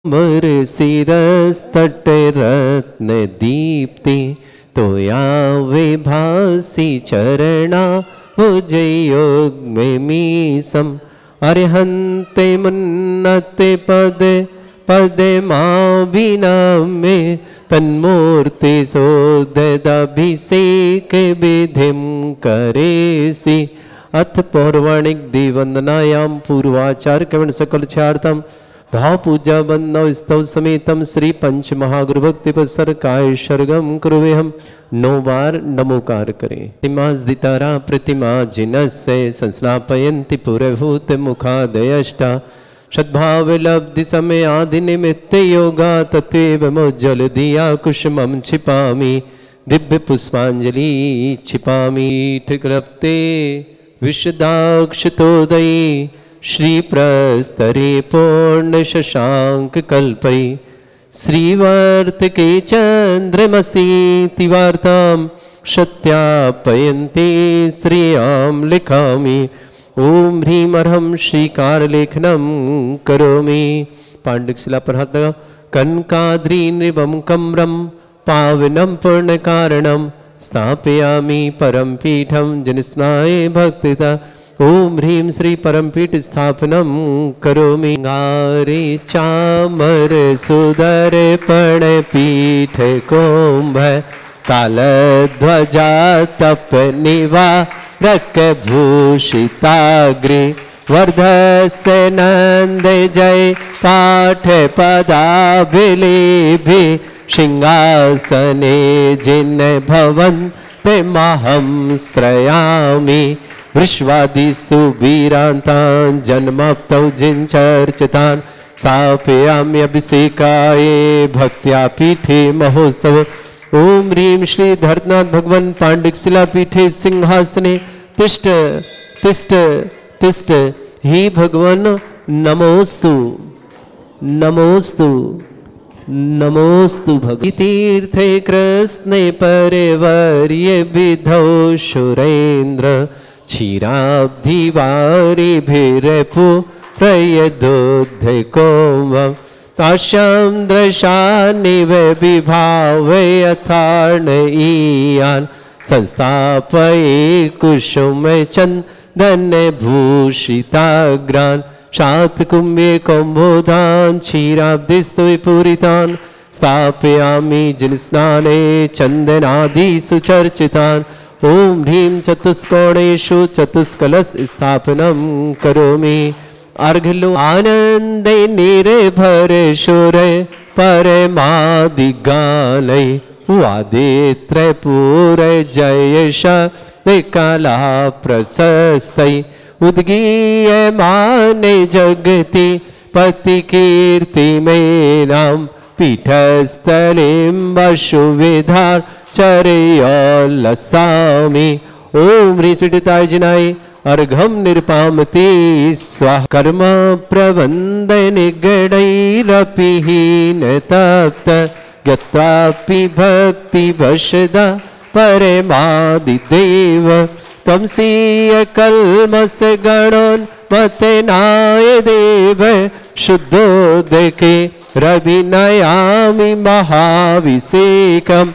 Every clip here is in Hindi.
मर सिरस तट रत्न दीप्ति तोया विभासी चरणा भुज योग में मीसम अरिहंते मुन्नते पद पद माविना में तन्मूर्ति सोदभिषेक विधिम करेसी अथ पौर्वाणिक दिवंदनायाम पूर्वाचार कवण सकल चार्तम भाव पूजा बंदव स्तव समेतम श्री पंच महागुरु भक्ति पसर काय शर्गम कुरुवे हम 9 बार नमोकार करें। प्रतिमा दितारा प्रतिमा जिनस्य संस्नापयन्ति पुरभूत मुखादयष्टा सद्भाव लब्धि समय आदि निमित्त योगा तत्व मोज्जल दिया कुसुमं छिपामि दिव्य पुष्पांजलि छिपामि ठिकरप्ते विशदाक्षतोदयी श्री प्रस्तरे पूर्ण शशांक कल्पई श्रीवर्त के चंद्रमसी तिवार्ताम सत्यापयन्ते श्रियाम लिखामि ओम ह्रीम अर्हम श्रीकार लेखनम करोमि। पांडुशिला पर हाथ लगा। कनकाद्रि नृवम कम्रम पावनम पूर्ण कारणम स्थापयामि परम पीठम जनस्नाय भक्तिता ओम ह्रीम श्री परमपीठ स्थापनम करोमि। गारे चामर सुदर पण पीठ कुंभ तालध्वजा तप निवारक भूषिताग्रे वर्धस्य नंद जय पाठ पदाभिलेभि सिंहासने जिन भवन्ते महं श्रयामि विश्वादिषु वीरान्तान् जन्मप्तौ जिञ्चर्चितान् स्थापयाम्यभिषेकाय भक्त्या पीठे महोत्सव। ओम ह्रीं श्री धर्तनाथ भगवान पांडिकशिला पीठे सिंहासने तिष्ठ तिष्ठ तिष्ठ। हे भगवान नमोस्तु नमोस्तु नमोस्तु भगवती तीर्थे कृष्णे परिवर्य विधौ सुरेन्द्र क्षीराब्धिवारिभिरपु प्रयदोद्धकोम ताश्यां दृशानिव विभावे यथार्णईयान् संस्थापये कुसुम चन्दन भूषिताग्रान् शातकुम्भे कौम्भोधान् क्षीराब्धिस्तु विपूरितान् स्थापयामि जिनस्नाने चन्दनादिषु चर्चितान्। ओम ह्रीं चतुष्कोणेषु चतुष्कलश स्थापनम करोमि। अर्घलो आनंदे निर्भर सुर परमादिगानै वादित्र पूर जयश कला प्रशस्तै उद्गीयमाने जगति पति कीर्ति में नाम पीठस्थलिं वसुविधार चरयोल्लसामि। ओम ह्रीं जिनाय अर्घम निरपामति स्वाहा। कर्म प्रबंध निगडैरपि हीन तप्त गत्वापि भक्ति वशदा परमादिदेव त्वंसीय कल्मष गणोन् पतनाय देव शुद्धोदके रविनयामि महाभिषेकम्।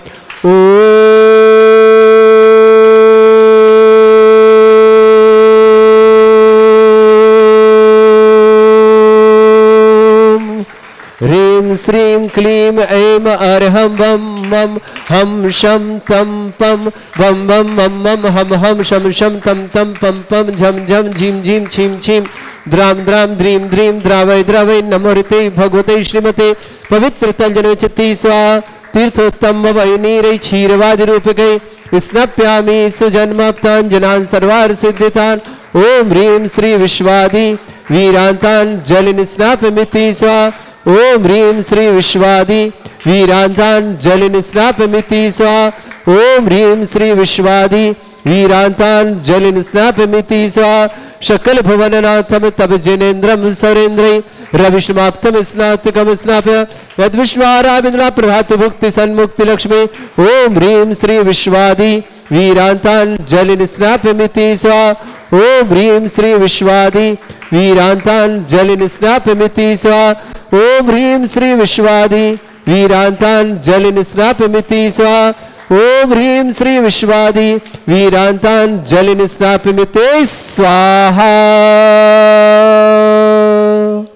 ह्रीं श्रीं क्लीं ऐं अर्हं वं वं हम शं तं पं वं वं मं मं हम हम शं शं तं तं पं पं झं झं झीं झीं छीं छीं द्रां द्रां द्रीं द्रीं द्रावय द्रावय नमोते भगवते श्रीमते पवित्र तलजन चित्ती स्वाहा। तीर्थोत्तम वैनीरै क्षीरवादि रूपकै स्नप्यामि सुजन्माप्तान् जनान् सर्वार्थ सिद्धितान्। ओम ह्रीं श्री विश्वादि वीरान्तान् जलिन स्नापमिति स्वाहा। ओम ह्रीं श्री विश्वादि वीरान्तान् जलिन स्नापमिति स्वाहा। ओम ह्रीं श्री विश्वादि वीरान्तान् जलिन स्नापमिति स्वाहा। शकल भुवननाथम तब जिनेन्द्रम सौरेन्द्रै रविष्माप्तम स्नातकम स्नाप्य यद्विश्वाराविन्द्रा प्रधातु भुक्ति सन्मुक्ति लक्ष्मी। ओम ह्रीं श्री विश्वादि वीरान्तान् जलिन स्नापमिति स्वाहा। ओम ह्रीं श्री विश्वादि वीरांतान जलिनिस्नापमिति स्वाहा। ओम ह्रीं श्री विश्वादि वीरांतान जलिनिस्नापमिति स्वाहा। ओम ह्रीं श्री विश्वादि वीरांतान जलिनिस्नापमिति स्वाहा।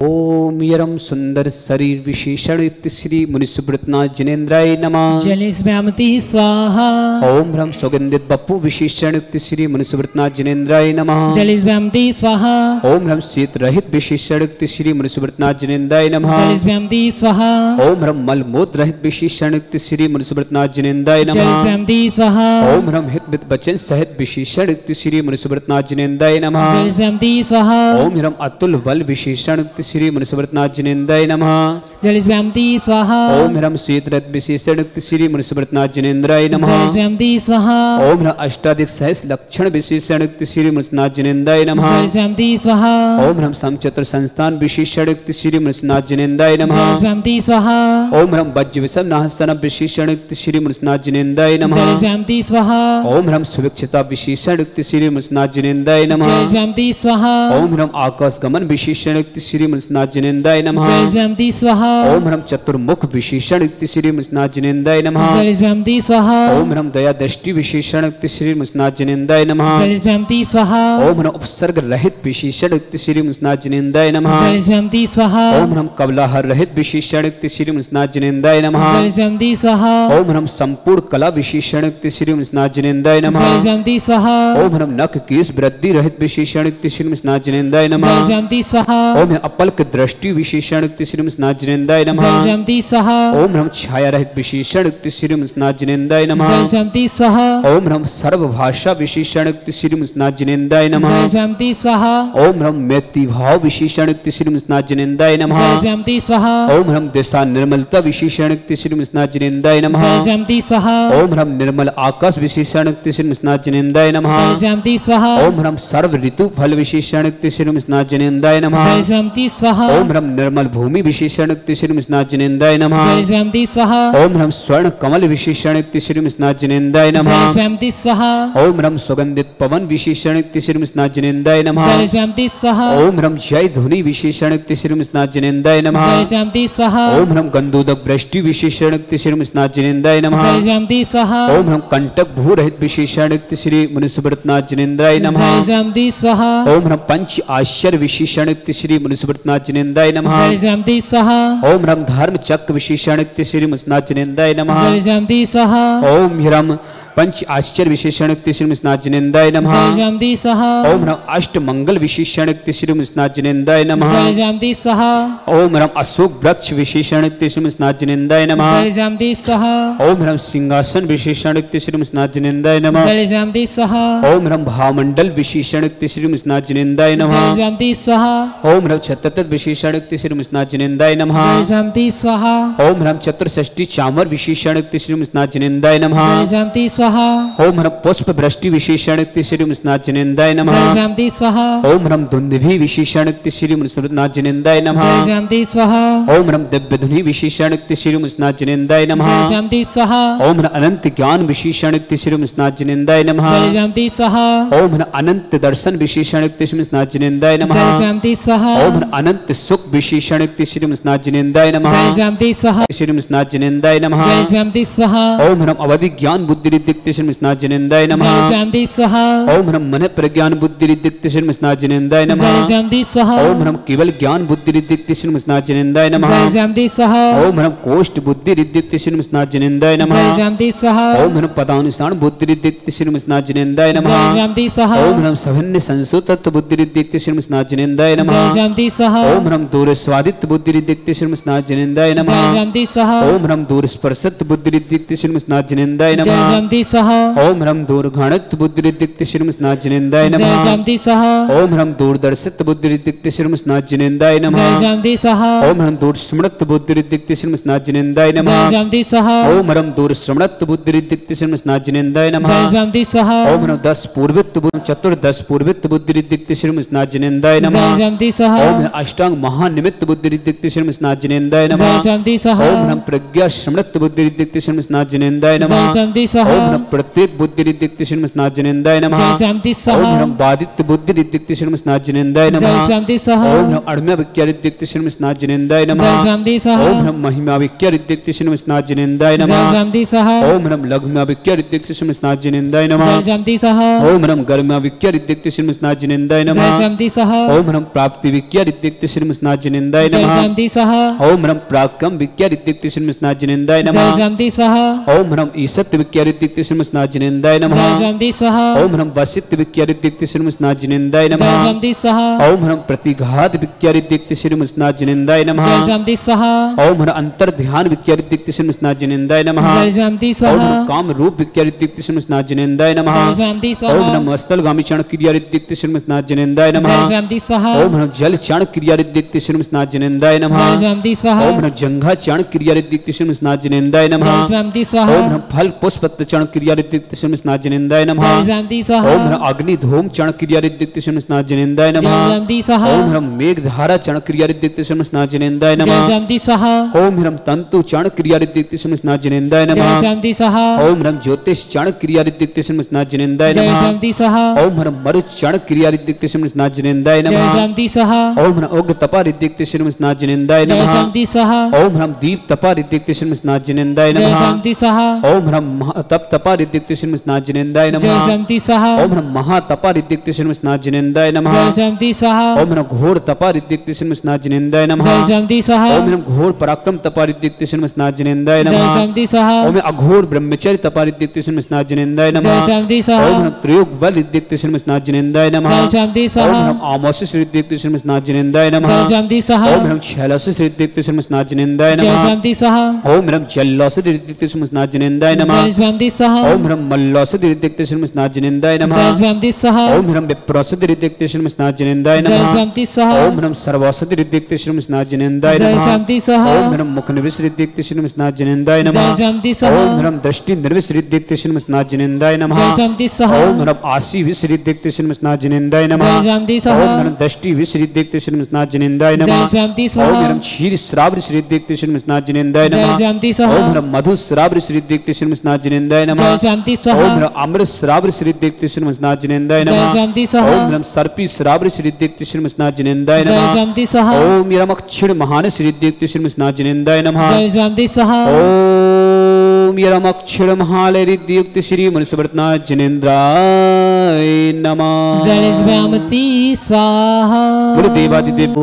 ओम यरम सुंदर शरीर विशेषण युक्त श्री मुनिसुब्रतनाथ जिनेन्द्राय नमः। जलिस्व्यामति स्वाहा। ओम ह्रम सुगंधित बप्पु विशेषण युक्त श्री मुनिसुब्रतनाथ जिनेन्द्राय नमः। जलिस्व्यामति स्वाहा। ओम ह्रम शीत रहित विशेषण युक्त श्री मुनिसुब्रतनाथ जिनेन्द्राय नमः। जलिस्व्यामति स्वाहा। ओम ह्रम मल मूत्र रहित विशेषण युक्त श्री मुनिसुब्रतनाथ जिनेन्द्राय नमः। जलिस्व्यामति स्वाहा। ओम ह्रम हित वित वचन सहित विशेषण युक्त श्री मुनिसुब्रतनाथ जिनेन्द्राय नमः। जलिस्व्यामति स्वाहा। ओम ह्रम अतुल बल विशेषण युक्त श्री मुनिसुब्रतनाथ जिनेन्द्राय नमः। जलिस्व्यामति स्वाहा। ओम ह्रम शीत रहित विशेषण युक्त श्री मुनिसुब्रतनाथ जिनेन्द्राय नमः। जलिस्व्यामति स्वाहा। ओम ह्रम अष्टाधिक सहस लक्षण विशेषण युक्त श्री मुनिसुब्रतनाथ जिनेन्द्राय नमः। जलिस्व्यामति स्वाहा। ओम ह्रम समचतुर संस्थान विशेषण युक्त श्री मुनिसुब्रतनाथ जिनेन्द्राय नमः। जलिस्व्यामति स्वाहा। ओम ह्रम वज्र विषम नाहसन विशेषण युक्त श्री मुनिसुब्रतनाथ जिनेन्द्राय नमः। जलिस्व्यामति स्वाहा। ओम ह्रम सुविक्षता विशेषण युक्त श्री मुनिसुब्रतनाथ जिनेन्द्राय नमः। जलिस्व्यामति स्वाहा। ओम ह्रम आकाश गमन विशेषण युक्त श्री मुनिसुब्रतनाथ जिनेन्द्राय नमः। जलिस्व्यामति स्वाहा। ओम ह्रम चतुर्मुख विशेषण युक्त श्री मुनिसुब्रतनाथ जिनेन्द्राय नमः। जलिस्व्यामति स्वाहा। ओम ह्रम दया दृष्टि विशेषण युक्त श्री मुनिसुब्रतनाथ जिनेन्द्राय नमः। जलिस्व्यामति स्वाहा। ओम ह्रम उपसर्ग रहित विशेषण युक्त श्री मुनिसुब्रतनाथ जिनेन्द्राय नमः। जलिस्व्यामति स्वाहा। ओम ह्रम कबलाहर रहित विशेषण युक्त श्री मुनिसुब्रतनाथ जिनेन्द्राय नमः। जलिस्व्यामति स्वाहा। ओम ह्रम संपूर्ण कला विशेषण युक्त श्री मुनिसुब्रतनाथ जिनेन्द्राय नमः। जलिस्व्यामति स्वाहा। ओम ह्रम नख केश वृद्धि रहित विशेषण युक्त श्री मुनिसुब्रतनाथ जिनेन्द्राय नमः। जलिस्व्यामति स्वाहा। ओम ह्रम अपल्क दृष्टि विशेषण युक्त श्री मुनिसुब्रतनाथ जिनेन्द्राय नमः। जलिस्व्यामति स्वाहा। ओम ह्रम छाया रहित विशेषण युक्त श्री मुनिसुब्रतनाथ जिनेन्द्राय नमः। जलिस्व्यामति स्वाहा। ओम ह्रम सर्व भाषा विशेषण युक्त श्री मुनिसुब्रतनाथ जिनेन्द्राय नमः। जलिस्व्यामति स्वाहा। ओम ह्रम मैत्री भाव विशेषण युक्त श्री मुनिसुब्रतनाथ जिनेन्द्राय नमः। जलिस्व्यामति स्वाहा। ओम ह्रम दिशा निर्मलता विशेषण युक्त श्री मुनिसुब्रतनाथ जिनेन्द्राय नमः। जलिस्व्यामति स्वाहा। ओम ह्रम निर्मल आकाश विशेषण युक्त श्री मुनिसुब्रतनाथ जिनेन्द्राय नमः। जलिस्व्यामति स्वाहा। ओम ह्रम सर्व ऋतु फल विशेषण युक्त श्री मुनिसुब्रतनाथ जिनेन्द्राय नमः। जलिस्व्यामति स्वाहा। ओम ह्रम निर्मल भूमि विशेषण युक्त श्री मुनिसुब्रतनाथ जिनेन्द्राय नमः। जलिस्व्यामति स्वाहा। ओम ह्रम स्वर्ण कमल विशेषण युक्त श्री मुनिसुब्रतनाथ जिनेन्द्राय नमः। जलिस्व्यामति स्वाहा। ओम ह्रम सुगंधित पवन विशेषण युक्त श्री मुनिसुब्रतनाथ जिनेन्द्राय नमः। जलिस्व्यामति स्वाहा। ओम ह्रम जय ध्वनि विशेषण युक्त श्री मुनिसुब्रतनाथ जिनेन्द्राय नमः। जलिस्व्यामति स्वाहा। ओम ह्रम गंधोदक वृष्टि विशेषण युक्त श्री मुनिसुब्रतनाथ जिनेन्द्राय नमः। जलिस्व्यामति स्वाहा। ओम ह्रम कंटक भू रहित विशेषण युक्त श्री मुनिसुब्रतनाथ जिनेन्द्राय नमः। जलिस्व्यामति स्वाहा। ओम ह्रम पंच आश्चर्य विशेषण युक्त श्री मुनिसुब्रतनाथ जिनेन्द्राय नमः। जलिस्व्यामति स्वाहा। ओम ह्रम धर्म चक्र विशेषण युक्त श्री मुनिसुब्रतनाथ जिनेन्द्राय नमः। जलिस्व्यामति स्वाहा। ओम ह्रम पंच आश्चर्य विशेषण युक्त श्री मुनिसुब्रतनाथ जिनेन्द्राय नमः। जलिस्व्यामति स्वाहा। ओम ह्रम अष्ट मंगल विशेषण युक्त श्री मुनिसुब्रतनाथ जिनेन्द्राय नमः। जलिस्व्यामति स्वाहा। ओम ह्रम अशोक वृक्ष विशेषण युक्त श्री मुनिसुब्रतनाथ जिनेन्द्राय नमः। जलिस्व्यामति स्वाहा। ओम ह्रम सिंहासन विशेषण युक्त श्री मुनिसुब्रतनाथ जिनेन्द्राय नमः। जलिस्व्यामति स्वाहा। ओम ह्रम भावमंडल विशेषण युक्त श्री मुनिसुब्रतनाथ जिनेन्द्राय नमः। जलिस्व्यामति स्वाहा। ओम ह्रम छतत विशेषण युक्त श्री मुनिसुब्रतनाथ जिनेन्द्राय नमः। जलिस्व्यामति स्वाहा। ओम ह्रम चतुर्षष्टि चामर विशेषण युक्त श्री मुनिसुब्रतनाथ जिनेन्द्राय नमः। जलिस्व्यामति स्वाहा। ओम ह्रम पुष्प वृष्टि विशेषण युक्त श्री मुनिसुब्रतनाथ जिनेन्द्राय नमः। जलिस्व्यामति स्वाहा। ओम ह्रम धुंधि विशेषण युक्त श्री मुनिसुब्रतनाथ जिनेन्द्राय नमः। जलिस्व्यामति स्वाहा। ओम ह्रम दिव्य धुनि विशेषण युक्त श्री मुनिसुब्रतनाथ जिनेन्द्राय नमः। जलिस्व्यामति स्वाहा। ओम ह्रम अनंत ज्ञान विशेषण युक्त श्री मुनिसुब्रतनाथ जिनेन्द्राय नमः। जलिस्व्यामति स्वाहा। ओम ह्रम अनंत दर्शन विशेषण युक्त श्री मुनिसुब्रतनाथ जिनेन्द्राय नमः। जलिस्व्यामति स्वाहा। ओम ह्रम अनंत सुख विशेषण युक्त श्री मुनिसुब्रतनाथ जिनेन्द्राय नमः। जलिस्व्यामति स्वाहा। श्री मुनिसुब्रतनाथ जिनेन्द्राय नमः। जलिस्व्यामति स्वाहा। ओम ह्रम अवधि ज्ञान बुद्धि रिद्धिक्त श्री मुनिसुब्रतनाथ जिनेन्द्राय नमः। जलिस्व्यामति स्वाहा। ओम ह्रम मन प्रज्ञान बुद्धि रिद्धिक्त श्री मुनिसुब्रतनाथ जिनेन्द्राय नमः। जलिस्व्यामति स्वाहा। ओम ह्रम केवल ज्ञान बुद्धि रिद्धिक्त श्री मुनिसुब्रतनाथ जिनेन्द्राय नमः। जलिस्व्यामति स्वाहा। ओम ह्रम कोष्ठ बुद्धि रिद्धिक्त श्री मुनिसुब्रतनाथ जिनेन्द्राय नमः। जलिस्व्यामति स्वाहा। ओम ह्रम पदानुसार बुद्धि रिद्धिक्त श्री मुनिसुब्रतनाथ जिनेन्द्राय नमः। जलिस्व्यामति स्वाहा। ओम ह्रम सभिन्न संसुतत्व बुद्धि रिद्धिक्त श्री मुनिसुब्रतनाथ जिनेन्द्राय नमः। जलिस्व्यामति स्वाहा। ओम ह्रम दूर स्वादित्य बुद्धि रिद्धिक्त श्री मुनिसुब्रतनाथ जिनेन्द्राय नमः। जलिस्व्यामति स्वाहा। ओम ह्रम दूर स्पर्शत्व बुद्धि रिद्धिक्त श्री मुनिसुब्रतनाथ जिनेन्द्राय नमः। जलिस्व्यामति स्वाहा। ओम ह्रम दूर घाणत्व बुद्धि रिद्धिक्त श्री मुनिसुब्रतनाथ जिनेन्द्राय नमः। जलिस्व्यामति स्वाहा। ओम ह्रम दूरदर्शित्व बुद्धि रिद्धिक्त श्री मुनिसुब्रतनाथ जिनेन्द्राय नमः। जलिस्व्यामति स्वाहा। ओम ह्रम दूर स्मृत बुद्धि रिद्धिक्त श्री मुनिसुब्रतनाथ जिनेन्द्राय नमः। जलिस्व्यामति स्वाहा। ओम ह्रम दूर श्रवणत्व बुद्धि रिद्धिक्त श्री मुनिसुब्रतनाथ जिनेन्द्राय नमः। जलिस्व्यामति स्वाहा। ओम ह्रम 10 पूर्वित्व चतुर्दश पूर्वित्व बुद्धि रिद्धिक्त श्री मुनिसुब्रतनाथ जिनेन्द्राय नमः। जलिस्व्यामति स्वाहा। ओम ह्रम अष्टांग महानिमित्त बुद्धि रिद्धिक्त श्री मुनिसुब्रतनाथ जिनेन्द्राय नमः। जलिस्व्यामति स्वाहा। ओम ह्रम प्रज्ञा श्रवणत्व बुद्धि रिद्धिक्त श्री मुनिसुब्रतनाथ जिनेन्द्राय नमः। जलिस्व्यामति स्वाहा। ओम ह्रम प्रत्येक बुद्धि रिद्धिक्ति श्रीमस्नाथ जनेन्द्राय नमः। जय स्वामी ओम स्वाहा ह्रम बादित्य बुद्धि रिद्धिक्ति श्रीमस्नाथ जनेन्द्राय जय नमः। स्वामी स्वाहा ओम ह्रम अड़म्य विक्या रिद्धिक्ति श्रीमस्नाथ जनेन्द्राय जय नमः। स्वामी स्वाहा ओम ह्रम महिमा विक्या रिद्धिक्ति श्रीमस्नाथ जनेन्द्राय जय नमः। स्वामी स्वाहा ओम ह्रम लघुम्या विक्या रिद्धिक्ति श्रीमस्नाथ जनेन्द्राय नमः। जय स्वामी स्वाहा ओम ह्रम गर्म्या विक्या रिद्धिक्ति श्रीमस्नाथ जनेन्द्राय जय नमः। स्वामी स्वाहा ओम ह्रम प्राप्ति विक्या रिद्धिक्ति श्रीमस्नाथ जनेन्द्राय जय नमः। स्वामी स्वाहा ओम ह्रम प्राकम विक्या रिद्धिक्ति श्रीमस्नाथ जनेन्द्राय जय नमः। स्वामी स्वाहा ओम ह्रम ईसत् विक्या रिद्धिक्ति श्रीमस्नाथ जनेन्द्राय जय नमः। स्वामी स्वाहा ओम ह्रम वसित विक्या रिद्धिक्ति श्रीमस्नाथ जनेन्द्राय जय नमः। स्वामी स्वाहा ओम ह्रम प्रतिघात विक्या रिद्धिक्ति श्रीमस्नाथ जनेन्द्राय नमः। जय स्वामी स्वाहा ओम ह्रम अंतर ध्यान विक्या रिद्धिक्ति श्रीमस्नाथ जनेन्द्राय नमः। जय स्वामी ओम स्वाहा ह्रम काम रूप विक्या रिद्धिक्ति श्रीमस्नाथ जनेन्द्राय नमः। जय स्वामी ओम स्वाहा ह्रम स्थलगामी चरण क्रिया रिद्धिक्ति श्रीमस्नाथ जनेन्द्राय जय नमः। स्वामी स्वाहा ओम ह्रम जल चरण क्रिया रिद्धिक्ति श्रीमस्नाथ जनेन्द्राय नमः। जय स्वामी स्वाहा ओम ह्रम जंघा चरण क्रिया रिद्धिक्ति श्रीमस्नाथ जनेन्द्राय नमः। जय स्वामी स्वाहा ओम ह्रम फल पुष्प पत्र चरण क्रिया रिद्धिक्ति श्रीमस्नाथ जनेन्द्राय नमः। जय स्वामी स्वाहा ओम ह्रम अग्नि धूम चरण क्रिया रिद्धिक्ति श्रीमस्नाथ जनेन्द्राय जय नमः। स्वामी स्वाहा ओम ह्रम मेघ धारा चरण क्रिया रिद्धिक्ति श्रीमस्नाथ जनेन्द्राय जय नमः। स्वामी स्वाहा ओम ह्रम तंतु चरण क्रिया रिद्धिक्ति श्रीमस्नाथ जनेन्द्राय जय नमः। स्वामी स्वाहा ओम ह्रम ज्योतिष चरण क्रिया रिद्धिक्ति श्रीमस्नाथ जनेन्द्राय जय नमः। स्वामी स्वाहा ओम ह्रम मरुत चरण क्रिया रिद्धिक्ति श्रीमस्नाथ जनेन्द्राय जय नमः। स्वामी स्वाहा ओम ह्रम उग्र तपा रिद्धिक्ति श्रीमस्नाथ जनेन्द्राय जय नमः। स्वामी स्वाहा ओम ह्रम दीप तपा रिद्धिक्ति श्रीमस्नाथ जनेन्द्राय जय नमः। स्वामी स्वाहा ओम ह्रम तप तपा रिद्धिक्ति श्रीमस्नाथ जनेन्द्राय जय नमः। स्वामी स्वाहा ओम ह्रम महातपा रिद्धिक्ति श्रीमस्नाथ जनेन्द्राय नमः। जय स्वामी स्वाहा ओम ह्रम घोर तपा रिद्धिक्ति श्रीमस्नाथ जनेन्द्राय नमः। जय स्वामी स्वाहा ओम ह्रम घोर पराक्रम तपा रिद्धिक्ति श्रीमस्नाथ जनेन्द्राय जय नमः। स्वामी स्वाहा ओम अघोर ब्रह्मचर्य तपा रिद्धिक्ति श्रीमस्नाथ जनेन्द्राय जय नमः। स्वामी ओम स्वाहा ह्रम त्रियोग बल रिद्धिक्ति श्रीमस्नाथ जनेन्द्राय नमः। जय स्वामी ओम स्वाहा ह्रम आमोसिस रिद्धिक्ति श्रीमस्नाथ जनेन्द्राय नमः। जय स्वामी स्वाहा ओम ह्रम छैलोसिस रिद्धिक्ति श्रीमस्नाथ जनेन्द्राय जय नमः। स्वामी स्वाहा ओम ह्रम जल्लोसिस रिद्धिक्ति श्रीमस्नाथ जनेन्द्राय नमः। जय स्वामी स्वाहा ओम ह्रम मल्लोसिस रिद्धिक्ति श्रीमस्नाथ जनेन्द्राय जय नमः। स्वामी स्वाहा ओम ह्रम विप्रोसिस रिद्धिक्ति श्रीमस्नाथ जनेन्द्राय जय नमः। स्वामी स्वाहा ओम ह्रम सर्वोसिस रिद्धिक्ति श्रीमस्नाथ जनेन्द्राय जय नमः। स्वामी स्वाहा ओम ह्रम मुखनिविस रिद्धिक्ति श्रीमस्नाथ जनेन्द्राय जय नमः। स्वामी स्वाहा ओम ह्रम दृष्टि निर्विस रिद्धिक्ति श्रीमस्नाथ जनेन्द्राय जय नमः। स्वामी स्वाहा ओम ह्रम आशी विस रिद्धिक्ति श्रीमस्नाथ जनेन्द्राय जय नमः। स्वामी ओम स्वाहा ह्रम दृष्टि विस रिद्धिक्ति श्रीमस्नाथ जनेन्द्राय जय नमः। स्वामी ओम स्वाहा ह्रम क्षीर श्राव्र रिद्धिक्ति श्रीमस्नाथ जनेन्द्राय जय नमः। स्वामी ओम स्वाहा ह्रम मधु श्राव्र रिद्धिक्ति श्रीमस्नाथ जनेन्द्राय जय नमः। स्वामी ओम स्वाहा ह्रम अमृत श्राव्र रिद्धिक्ति श्रीमस्नाथ जनेन्द्राय जय नमः। स्वामी स्वाहा ओम ह्रम सर्पी श्राव्र रिद्धिक्ति श्रीमस्नाथ जनेन्द्राय जय नमः। स्वामी स्वाहा ओम ह्रम अक्षीण महान रिद्धिक्ति श्रीमस्नाथ जनेन्द्राय नमः। जय स्वामी स्वाहा ओम ह्रम अक्षीण महालय रिद्धियुक्त श्री मनुष्यव्रतनाथ जनेन्द्राय नमः। जय स्वामी स्वाहा गुरु देवादिदेव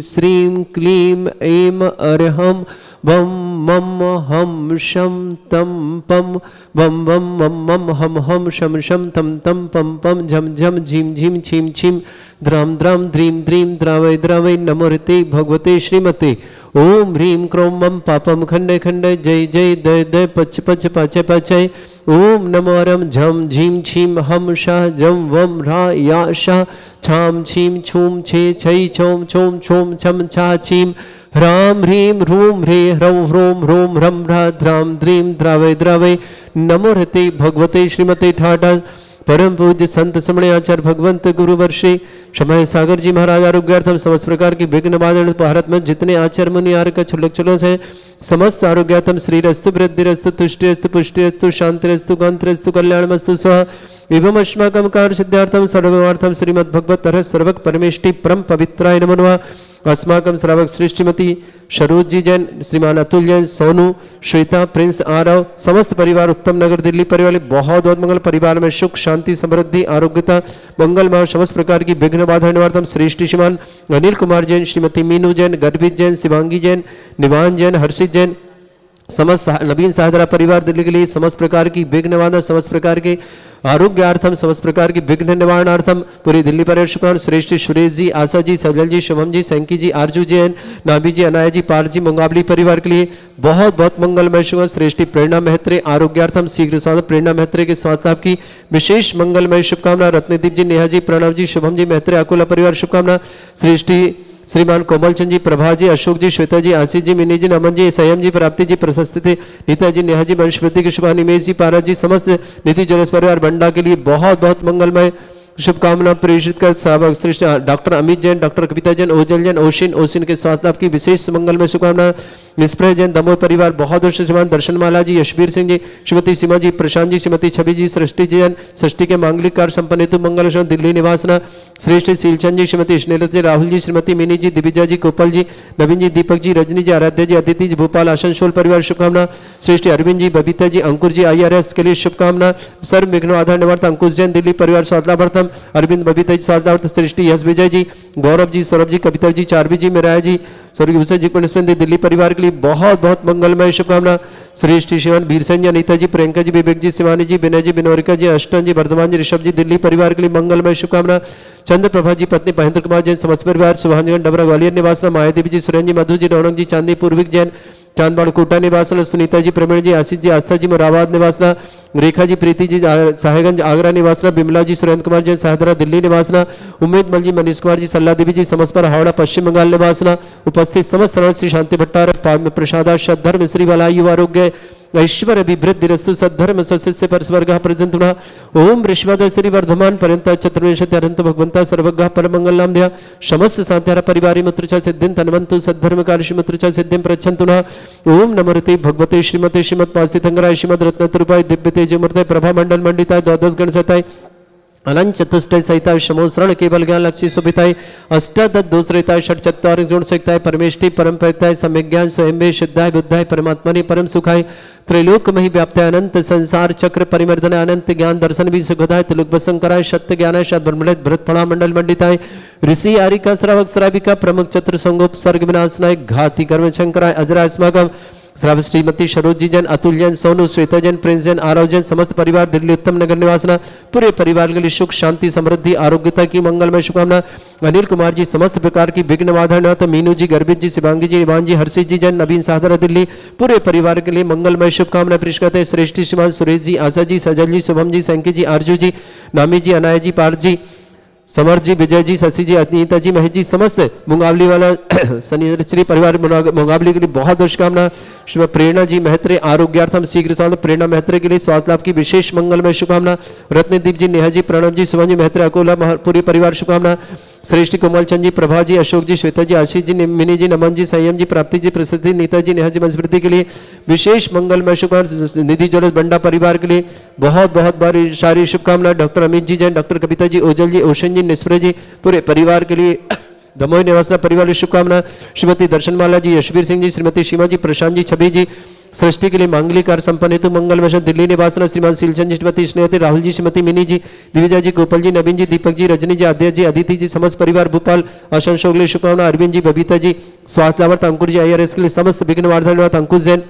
श्रीं क्लीं ऐं अर्हं वं मम हम शम तम पम वम वम मम मम हम शम शम तम तम पम पम झम झम झीम झीम छीम छीम द्राम द्राम द्रीं द्रीं द्रावय द्रावय नमोरते भगवते श्रीमते ओम ह्रीं क्रों मम पापम खंडे खंडे जय जय दय दय पच पच पाचय पाचय ओम नमो रम झम झीम छीम हम शाह जम वम रा या शाह छाम छीम छूम छे छई छोम छोम छोम छम छा छीम ह्राम ह्रीं ह्रूं ह्रे ह्रौं ह्रों ह्रों ह्रम ह्रा ध्राम द्रीं द्रावय द्रावय नमो रते भगवते श्रीमते ठाठा परम पूज्य संत समणे आचार्य भगवंत गुरु वर्षे समय सागर जी महाराज आरोग्यार्थम समस्त प्रकार की विघ्न बाधन भारत में जितने आचार्य मुनि आर्य छुल्लक छुल्लक है समस्त आरोग्यार्थम श्रीरस्तु वृद्धिरस्तु तुष्टिरस्तु पुष्टिरस्तु शांतिरस्तु कांतिरस्तु कल्याणमस्तु स्व एवं अस्माकं कार्य सिद्धार्थम सर्वर्थम श्रीमद्भगवत तरह सर्वक परमेष्टि परम पवित्राय नमो नमः अस्माकं श्रावक श्रीमती सरोज जी जैन श्रीमान अतुल जैन सोनू श्वेता प्रिंस आरव समस्त परिवार उत्तम नगर दिल्ली परिवार बहुत बहुत मंगल परिवार में सुख शांति समृद्धि आरोग्यता मंगल में समस्त प्रकार की विघ्न बाधा निवार्थम श्रेष्ठी श्रीमान अनिल कुमार जैन श्रीमती मीनू जैन गर्भित जैन शिवांगी जैन निवान जैन हर्षित जैन समस्त नवीन साहदरा परिवार दिल्ली के लिए समस्त प्रकार की विघ्न निवारण, समस्त प्रकार के आरोग्यार्थम, समस्त प्रकार की विघ्न निवारणार्थम पूरी दिल्ली परिवार शुभकामना। श्रेष्ठ सुरेश जी, आशा जी, सजल जी, शुभम जी, सैंकी जी, आरजू जैन, नाभी जी, अनाया जी, पार जी, मुंगावली परिवार के लिए बहुत बहुत मंगलमय शुभ। श्रेष्ठ प्रेरणा मेहत्रे आरोग्यार्थम शीघ्र स्वास्थ्य, प्रेरणा मेहत्रे के स्वास्थ्य लाभ की विशेष मंगलमय शुभकामना। रत्नदीप जी, नेहा जी, प्रणव जी, शुभम जी, मेहत्रे अकोला परिवार शुभकामना। श्रेष्ठी श्रीमान कोमल चंद जी, प्रभा जी, अशोक जी, श्वेता जी, आशीष जी, मिनी जी, नमन जी, संयम जी, प्राप्ति जी, प्रशस्ति थे, नीता जी, नेहा जी, वंशवृद्धि की शुभ, निमेश जी, पारा जी, समस्त निधि ज्वेलर्स परिवार बंडा के लिए बहुत बहुत मंगलमय शुभकामना प्रेषित कर सावक श्रेष्ठ doctor Amit Jain, doctor Kavita Jain, Ojal Jain, ocean के स्वास्थ्य लाभ की विशेष मंगलमय शुभकामना। निष्प्रय जैन, दमोह परिवार बहुत बहुत श्रीमान दर्शनमाला जी, यशवीर सिंह जी, श्रीमती सीमा जी, प्रशांत जी, श्रीमती छवि जी, सृष्टि जैन, सृष्टि के मांगलिक कार्य संपन्न हेतु मंगल दिल्ली निवासना। श्रेष्ठ सीलचंद जी, श्रीमती स्नेहलता जी, राहुल जी, श्रीमती मिनी जी, दिविजा जी, गोपाल जी, नवीन जी, दीपक जी, रजनी जी, आराध्या जी, अदिति जी, भोपाल आसनसोल परिवार शुभकामना। श्रेष्ठ अरविंद जी, बबीता जी, अंकुर जी, IRS के लिए शुभकामना। सर्व विघ्नों आधार निवार्थ अंकुश जैन, दिल्ली परिवार स्वास्थ्यार्थम, अरविंद बबीता जी स्वास्थ्यार्थ, श्रेष्ठी यश विजय जी, गौरव जी, सौरभ जी, कविता जी, चारवी जी, मेराया जी, स्वर्गीय विषय जी, पुण्यस्मृति दिल्ली परिवार के लिए बहुत बहुत मंगलमय शुभकामना। श्रेष्ठ शिवन भीरसेन जी, अनीता जी, प्रियंका जी, विवेक जी, शिवानी जी, विनय जी, बिनोरिका जी, अष्टन जी, वर्धमान जी, ऋषभ जी, दिल्ली परिवार के लिए मंगलमय शुभकामना। चंद्र प्रभा जी, पत्नी महेंद्र कुमार जैन, समस्त परिवार सुभाषगंज डबरा ग्वालियर निवासना। मायादेवी जी, सुरेंद्र जी, मधु जी, रौनक जी, चांदी पूर्विक जैन, चांदबाड़ कोटा निवासना। सुनीता जी, प्रवीण जी, आशीष जी, आस्था जी, मुराबाद निवासना। रेखा जी, प्रीति जी, साहेगंज आगरा निवासना। बिमला जी, सुरेंद्र कुमार जैन, साहदरा दिल्ली निवासना। उम्मीद मल जी, मनीष कुमार जी, सल्ला देवी जी, समस्पर हावड़ा पश्चिम बंगाल निवासना। उपस्थित समस्त सर्व श्री शांति भट्टारक प्रसादा सद्धर्म श्री वाला युवा आरोग्य ऐश्वर्य अभिवृद्धि रस्तु सद्धर्म सस्य परस्वर्ग प्रजंत ओम ऋषवाद श्री वर्धमान पर्यंत चतुर्विंशत्यंत भगवंता सर्वज्ञ परमंगल नाम ध्या समस्त साध्यारा परिवारी मुत्रचा सिद्धिं तन्वन्तु सद्धर्म कार्य मुत्रचा सिद्धिं प्रच्छन्तु ओम नमोते भगवते श्रीमते श्रीमद पासितंगराय श्रीमद रत्नतरूपाय दिव्य तेजमूर्ते प्रभा मंडल मंडिताय द्वादश गण सताय अनंत चतुष्टय सहिता शमोश्रण केवल ज्ञान लक्ष्य सुभिताय अष्टादश दोषरहिताय षट चत्वार गुण सहिताय परमेष्टि परम परिताय सम्यज्ञान स्वयं शुद्धाय बुद्धाय परमात्मने परम सुखाय त्रैलोक मही व्याप्ताय अनंत संसार चक्र परिमर्दन अनंत ज्ञान दर्शन भी सुखदाय त्रिलोक वसंकराय सत्य ज्ञान ब्रह्मणित भरत फणा मंडल मंडिताय ऋषि आरिका श्रावक श्राविका प्रमुख चतुर संगोप सर्ग विनाशनाय घाती कर्म शंकराय अजरा स्मागम श्राव श्रीमती सरोज जी जैन, अतुल जैन, सोनू, श्वेता जैन, प्रिंस जैन, आरव जैन, समस्त परिवार दिल्ली उत्तम नगर निवासना। पूरे परिवार के लिए सुख शांति समृद्धि आरोग्यता की मंगलमय शुभकामना। अनिल कुमार जी, समस्त प्रकार की विघ्न बाधा। मीनू जी, गर्भित जी, शिवांगी जी, इवान जी, हर्षित जी जैन, नवीन साहदरा दिल्ली पूरे परिवार के लिए मंगलमय शुभकामना पेश करते हैं। श्रेष्ठ श्रीमान सुरेश जी, आशा जी, सजल जी, शुभम जी, सैंकी जी, आरजू जी, नामी जी, अनाया जी, पार्थ जी, समर जी, विजय जी, शशि जी, अनीता जी, महेश जी, समस्त मुंगावली वाला श्री परिवार मुंगावली के लिए बहुत बहुत शुभकामना। प्रेरणा जी मेहत्रे आरोग्यार्थम शीघ्र स्वास्थ्य, प्रेरणा मेहत्रे के लिए स्वास्थ्य लाभ की विशेष मंगलमय शुभकामना। रत्नदीप जी, नेहा जी, प्रणव जी, सुभन जी, मेहत्रे अकोला पूरी परिवार शुभकामना। श्रेष्ठ कोमल चंद जी, प्रभा जी, अशोक जी, श्वेता जी, आशीष जी, मिनी जी, नमन जी, संयम जी, प्राप्ति जी, प्रसिद्धि, नीता जी, नेहा जी, वंशवृद्धि के लिए विशेष मंगलमय शुभकामना। निधि ज्वेलर्स बंडा परिवार के लिए बहुत बहुत बारी सारी शुभकामना। डॉक्टर अमित जी जैन, डॉक्टर कविता जी, ओजल जी, ओशन जी, निष्प्रय जी पूरे परिवार के लिए दमोह निवासना परिवार की शुभकामना। श्रीमती दर्शनमाला जी, यशवीर सिंह जी, श्रीमती सीमा जी, प्रशांत जी, छवि जी सृष्टि के लिए मांगलिक कार्य संपन्न हेतु मंगलमय दिल्ली निवासना। श्रीमान सीलचंद जी, श्रीमती स्नेहती, राहुल जी, श्रीमती मिनी जी, दिविजा जी, गोपाल जी, नवीन जी, दीपक जी, रजनी जी, आद्या जी, अदिति जी, समस्त परिवार भोपाल आसनसोल के लिए शुभकामना। अरविंद जी, बबीता जी, स्वास्थ्य लाभार्थ अंकुर जी, IRS के लिए समस्त विघ्न वार्धन अंकुश जैन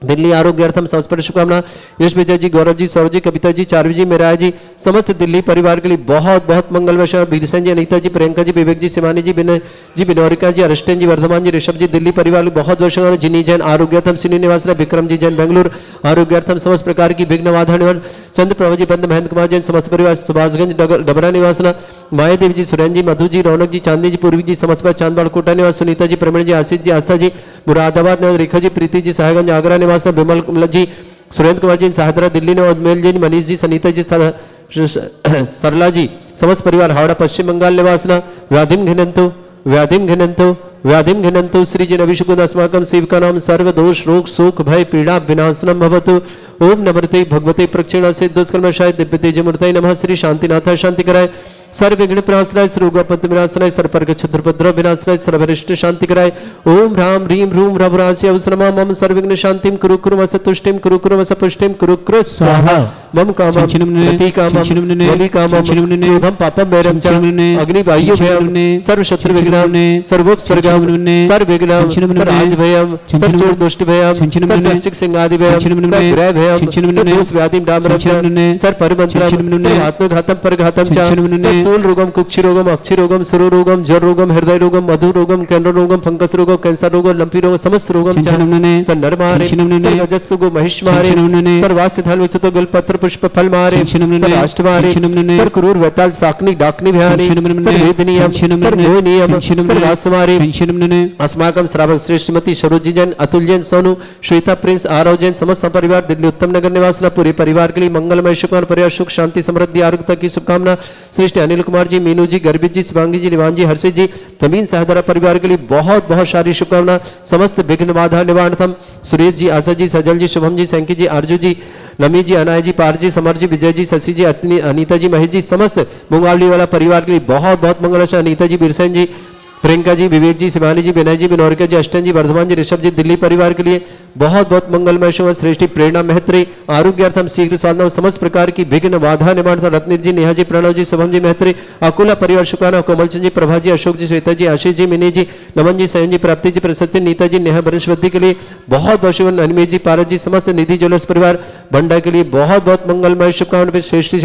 दिल्ली आरोग्यार्थम संस्पर शुभकामना। यश विजय जी, गौरव जी, सौरभ जी, कविता जी, चारवी जी, मेराया जी, समस्त दिल्ली परिवार के लिए बहुत बहुत मंगलमय। भीरसेन जी, अनीता जी, प्रियंका जी, विवेक जी, शिवानी जी, विनय जी, बिनोरिका जी, अरस्टन जी, वर्धमान जी, ऋषभ जी, दिल्ली परिवार बहुत बहुत जिनी जैन आरोग्यार्थम सिनी निवास, विक्रम जी जैन, बेंगलुरु आरोग्यार्थम समस्त प्रकार की विघ्न बाधा। चंद्र प्रभा जी, पद्म महेंद्र कुमार जैन, समस्त परिवार सुभाषगंज डबरा निवासना। मायादेवी जी, सुरेंद्र जी, मधु जी, रौनक जी, चांदी जी, पूर्वी जी, समस्त चांदबाड़ कोटा निवास। सुनीता जी, प्रवीण जी, आशीष जी, आस्था जी, मुरादाबाद, रेखा जी, प्रीति जी, साहेगंज आगरा निवास। विमल जी, सुरेंद्र कुमार जी, साहदरा दिल्ली ने उद्मेल जी, मनीष जी, सनीता जी, सरला जी, समस्त परिवार हावड़ा पश्चिम बंगाल निवासना। व्याधिम घिनंतु व्याधिम घिनंतु व्याधिम घिनंतु श्री जी नविशुकुद अस्माकं सेवका नाम सर्व दोष रोग शोक भय पीड़ा विनाशनम भवतु। ओम नमर्ते भगवते प्रक्षिणा से दुष्कर्मशाय दिव्य तेजमूर्तये नमः। श्री शांतिनाथ शांति कराय सर्वविघ्न प्रणाशनाय सर्वोपत्ति विनाशनाय सर्वपर्ग क्षुद्रपद्रव विनाशनाय सर्वरिष्ट शांति कराय ओम ह्राम ह्रीम ह्रूम ह्रवरासि अवसरमा मम सर्वविघ्न शांतिम कुरु कुरु वसतुष्टिम कुरु कुरु वसपुष्टिम कुरु कुरु स्वाहा मम कामम रति कामम बलि कामम क्रोधम पापम वैरम च अग्नि वायु भयम सर्व शत्रु विघ्नम सर्वोपसर्गम सर्वविघ्नम सर्वराज भयम सर्वचोर दुष्ट भयम सर्वचिक सिंहादि भयम सर्वग्रह भयम सर्वदोष व्याधिम डामरम च सर्वपरिमंत्रम सर्वात्मघातम परघातम च सर्वशूल रोगम कुक्षि रोगम अक्षि रोगम सुरो रोगम जर रोगम हृदय रोगम मधु रोगम कैंसर रोगम फंगस रोगम कैंसर रोगम लंपी रोगम समस्त रोगम च सर्वनरमारे सर्वजस्सुगो महिष्मारे सर्वास्य धन विचतो गलपत्र पुष्प फल मारे सर्वाष्टमारे सर्वक्रूर वैताल साकनी डाकनी भयानी सर्ववेदनीयम सर्वमोहनीयम सर्वास्मारे अस्माकं श्रावक श्रेष्ठमती सरोजी जैन अतुल जैन सोनू श्वेता प्रिंस आरव जैन समस्त परिवार दिल्ली उत्तम नगर निवासी पूरे परिवार के लिए मंगलमय शुभकामना परिवार सुख शांति समृद्धि आरोग्यता की शुभकामना। श्रेष्ठ अनिल कुमार जी, मीनू जी, गर्भित जी, शिवांगी जी, निवान जी, हर्षित जी, तमीन सहदरा परिवार के लिए बहुत बहुत सारी शुभकामना। समस्त विघ्न बाधा निवारणतम सुरेश जी, आशा जी, सजल जी, शुभम जी, सैंकी जी, आरजू जी, नमी जी, अनाय जी, पार जी, समर जी, विजय जी, शशि जी, अनीता जी, महेश जी, समस्त मुंगावली वाला परिवार के लिए बहुत बहुत मंगल। अनीता जी, बिरसन जी, प्रियंका जी, विवेक जी, शिवानी जी, विनय जी, विनोरिका जी, अष्टन जी, वर्धमान जी, ऋषभ जी, दिल्ली परिवार के लिए बहुत बहुत मंगलमय शुभ। श्रेष्ठी प्रेरणा महत्री आरोग्यार्थम शीघ्र स्वास्थ्य समस्त प्रकार की विघ्न बाधा निवारण। रत्नीर जी, नेहा जी, प्रणव जी, शुभम जी, महत्री अकुला परिवार शुक्राना, कोमलचंद जी, प्रभा जी, अशोक जी, श्वेता जी, आशीष जी, मिनी जी, नमन जी, सयन जी, प्राप्ति जी, प्रसति, नीता जी, नेहा वनस्पति के लिए बहुत बहुत शुभ। अनिमेश जी, पारस जी, समस्त निधि ज्वेलर्स परिवार भंडा के लिए बहुत बहुत मंगलमय शुभकामना। श्रेष्ठी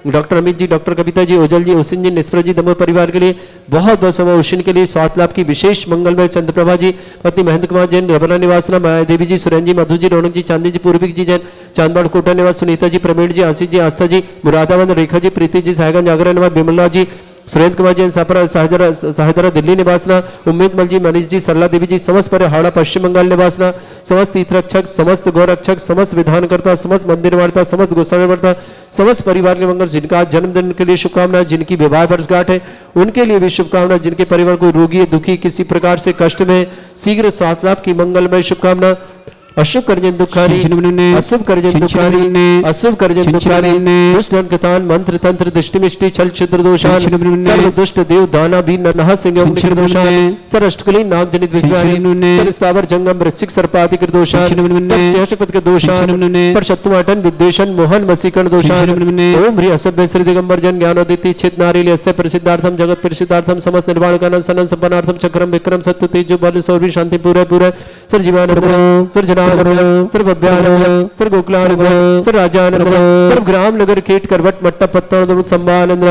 डॉक्टर अमित जी, डॉक्टर कविता जी, ओजल जी, उसिन जी, निष्प्र जी, दमोह परिवार के लिए बहुत बहुत शुभ। उसिन के लिए स्वास्थ्य लाभ की विशेष मंगलमय। चंद्रप्रभा जी, पत्नी महेंद्र कुमार जैन, रबना निवासना, माया देवी जी, सुरेन जी, मधु जी, रौनक जी, चांदी जी, पूर्विक जी जैन, चांदबाड़ कोटा निवास, सुनीता जी, प्रवीण जी, आशीष जी, आस्था जी, मुरादाबाद, रेखा जी, प्रीति जी, साहेगंज आगरा निवास, बिमला जी, सुरेंद्र कुमार जैन, सापरा साहेदरा दिल्ली निवासना, उम्मीद मल जी, मनीष जी, सरला देवी जी, समस्त पर हावड़ा पश्चिम बंगाल निवासना, समस्त तीर्थरक्षक, समस्त गौरक्षक, समस्त विधानकर्ता, समस्त मंदिर वार्ता, समस्त गोस्वामी वार्ता, समस्त परिवार के मंगल। जिनका जन्मदिन के लिए शुभकामना, जिनकी विवाह वर्षगांठ है उनके लिए भी शुभकामना, जिनके परिवार को रोगी दुखी किसी प्रकार से कष्ट में शीघ्र स्वास्थ्य लाभ की मंगलमय शुभकामना। अशुभ कर्जन दुखारी, अशुभ कर्जन दुखारी, अशुभ कर्जन दुखारी, दुष्ट अंकतान मंत्र तंत्र दृष्टि मिष्टि छल छिद्र दोषान, सर्व दुष्ट देव दाना भी नरह सिंहम निकृ दोषान, सर अष्टकली नाग जनित विश्वानी, सर स्थावर जंगम वृश्चिक सर्पादि कृ दोषान, सर स्नेहशपथ के दोषान, पर शत्रुआटन विद्वेषण मोहन वसीकरण दोषान। ओम ह्री असभ्य श्री दिगंबर जन ज्ञानोदिति चित नारील यस्य प्रसिद्धार्थम जगत प्रसिद्धार्थम समस्त निर्वाण कानन सनन संपन्नार्थम चक्रम विक्रम सत्य तेज बल सौर्य शांति पूरा पूरा सर जीवानंद सर सर्व अभ्यानंद सर गोकुलानंद सर राजानंद सर्व ग्राम नगर कीट करवट मट्टा पत्तानंद संभानंद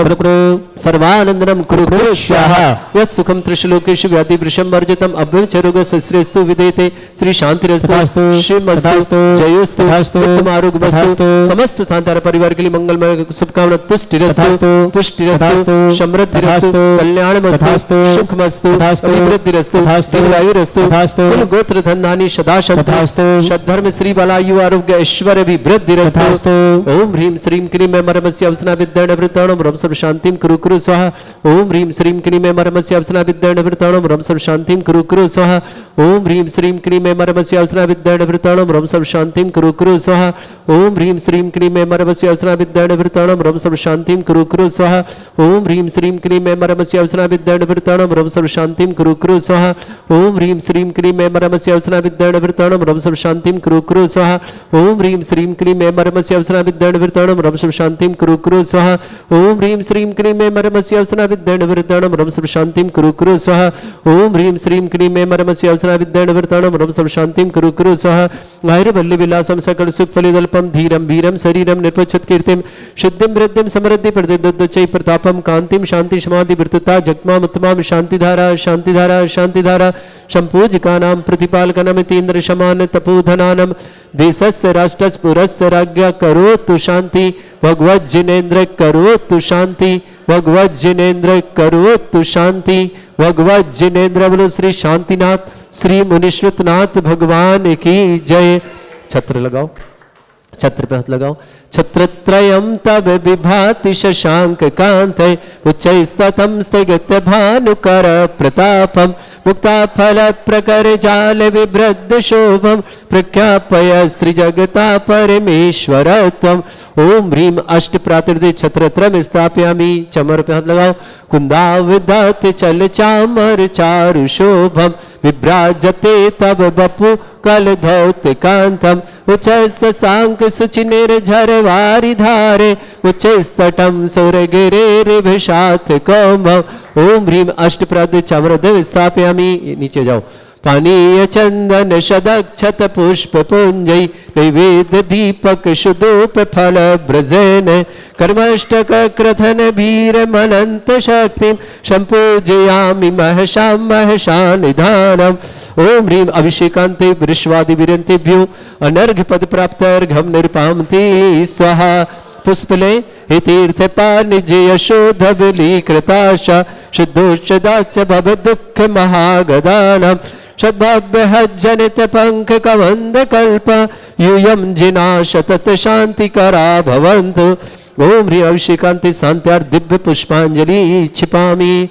सर्वानंदनम कुरु कुरु स्वाहा। यस सुखम त्रिशलोकेश व्याधि वृषम वर्जितम अभ्यम चरोग शस्त्रेस्तु विदेते श्री शांतिरस्तु शिवमस्तु जयोस्तु उत्तम आरोग्यमस्तु। समस्त स्थानधारा परिवार के लिए मंगलमय शुभकामना। तुष्टिरस्तु पुष्टिरस्तु समृद्धिरस्तु कल्याणमस्तु सुखमस्तु अभिवृद्धिरस्तु दीर्घायुरस्तु कुल गोत्र धन धान्य सदा सन्तु सद्धर्म श्री बलायु आरोग्य ऐश्वर्य अभिवृद्धिरस्तु। ओम ह्रीम श्रीम क्रीम में मरमस्य अवसना विद्याण वृताणम रम सर्व शांतिम कुरु कुरु स्वाहा। ओम ह्रीम श्रीम क्रीम में मरमस्य अवसना विद्याण वृताणम रम सर्व शांतिम कुरु कुरु स्वाहा। ओम ह्रीम श्रीम क्रीम में मरमस्य अवसना विद्याण वृताणम रम सर्व शांतिम कुरु कुरु स्वाहा। ओम ह्रीम श्रीम क्रीम में मरमस्य अवसना विद्याण वृताणम रम सर्व शांतिम कुरु कुरु स्वाहा। ओम ह्रीम श्रीम क्रीम में मरमस्य अवसना विद्याण वृताणम रम सर्व शांतिम कुरु कुरु स्वाहा। ओम ह्रीम श्रीम क्रीम में मरमस्य अवसना विद्याण वृताणम रम सर्व शांतिम कुरु कुरु स्वाहा। ओम ह्रीम श्रीम क्रीम में मरमस्य अवसना विद्याण वृताणम रम सर्व शांतिम कुरु कुरु स्वाहा। ओम ह्रीम श्रीम क्रीम में मरमस्य अवसना विद्याण वृताणम रम सर्व शांतिम कुरु कुरु स्वाहा। ओम ह्रीम श्रीम क्रीम में मरमस्य अवसना विद्याण वृताणम रम सर्व शांतिम कुरु कुरु स्वाहा। आयुर वल्ली विलासम सकल सुख फलिदल्पम धीरम वीरम शरीरम निर्पच्छत कीर्तिम सिद्धिम वृद्धिम समृद्धि प्रदिदुच्चै प्रतापम कांतिम शांति समाधि वृत्तता जगमाम उत्तमाम शांतिधारा शांतिधारा शांतिधारा संपूजकानां प्रतिपालकानां तीन्द्र समान तपोधनानां देशस्य राष्ट्रस्य पुरस्य राज्ञा करोतु शांति भगवत जिनेन्द्र करोतु शांति भगवत जिनेन्द्र करोतु शांति भगवत जिनेन्द्र। बोलो श्री शांतिनाथ श्री मुनीश्वरनाथ भगवान की जय। छत्र लगाओ, छत्र पे हाथ लगाओ। छत्रत्रयं तव विभाति शशांक कांते उच्चैस्ततं स्थगित भानुकर प्रतापम मुक्ता फल प्रकर जाल विभ्रद शोभम प्रख्यापय स्त्री जगता परमेश्वरत्वम। ओम ह्रीम अष्ट प्रातिर्दे छत्रत्रम स्थापयामि। चमर पे हाथ लगाओ। कुंदावदत चल चामर चारु शोभम विभ्राजते तब बपु कल धौत कांतम। उच्च सांक सुचि निर्झर वारि धारे उच्च स्तटम सुर गिरे विषात कौमम। ओम ह्रीम अष्ट प्रातिर्दे चमरदेव स्थापयामि। नीचे जाओ। पानीय चंदन शदक्षत पुष्प पुंजय नैवेद्य दीपक सुधूप फल ब्रजेन कर्मष्टक क्रथन वीर मनंत शक्ति संपूजयामि महशां महशा निधानम। ओम ह्रीम अभिषेकांते वृषवादि विरंतेभ्यो अनर्घ्य पद प्राप्त अर्घ्यम निर्पामति स्वाहा। पुष्पले हे तीर्थ पानिज यशोधबली कृताशा शुद्धोषदाच भव दुख महागदानम। सद्भव्य हज्जनित पंख कवंद कल्प यूयम जिना शतत शांति करा भवन्तु। ओम ह्रीं अभिषेकांते शांत्यार्थ दिव्य पुष्पांजलि क्षिपामि।